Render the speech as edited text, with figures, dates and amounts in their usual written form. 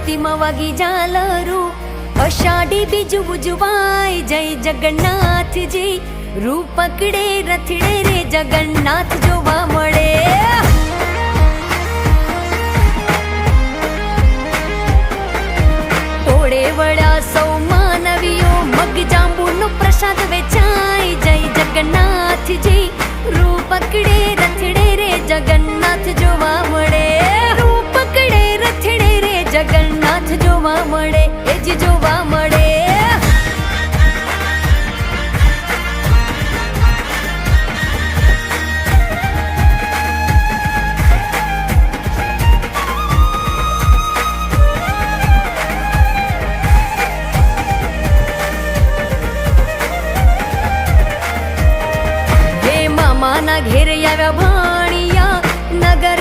આરતીમાં વાગી ઝાલરું, અષાઢી બીજ ઉજવાય, જય જગન્નાથજી. રૂપ પકડે રથડે રે જગન્નાથ જોવા મળે. ટોળે વળ્યા સૌ માનવીઓ, મગ જાંબુનો પ્રસાદ વેચાય, જય જગન્નાથજી. રૂપ પકડે રથડે રે જગન્નાથ જોવા મળે. રૂપ પકડે રથડે રે જગન્નાથ જોવા મળે, એ જ જોવા મળે. મામાના ઘેર આવ્યા ભાણિયા, નગર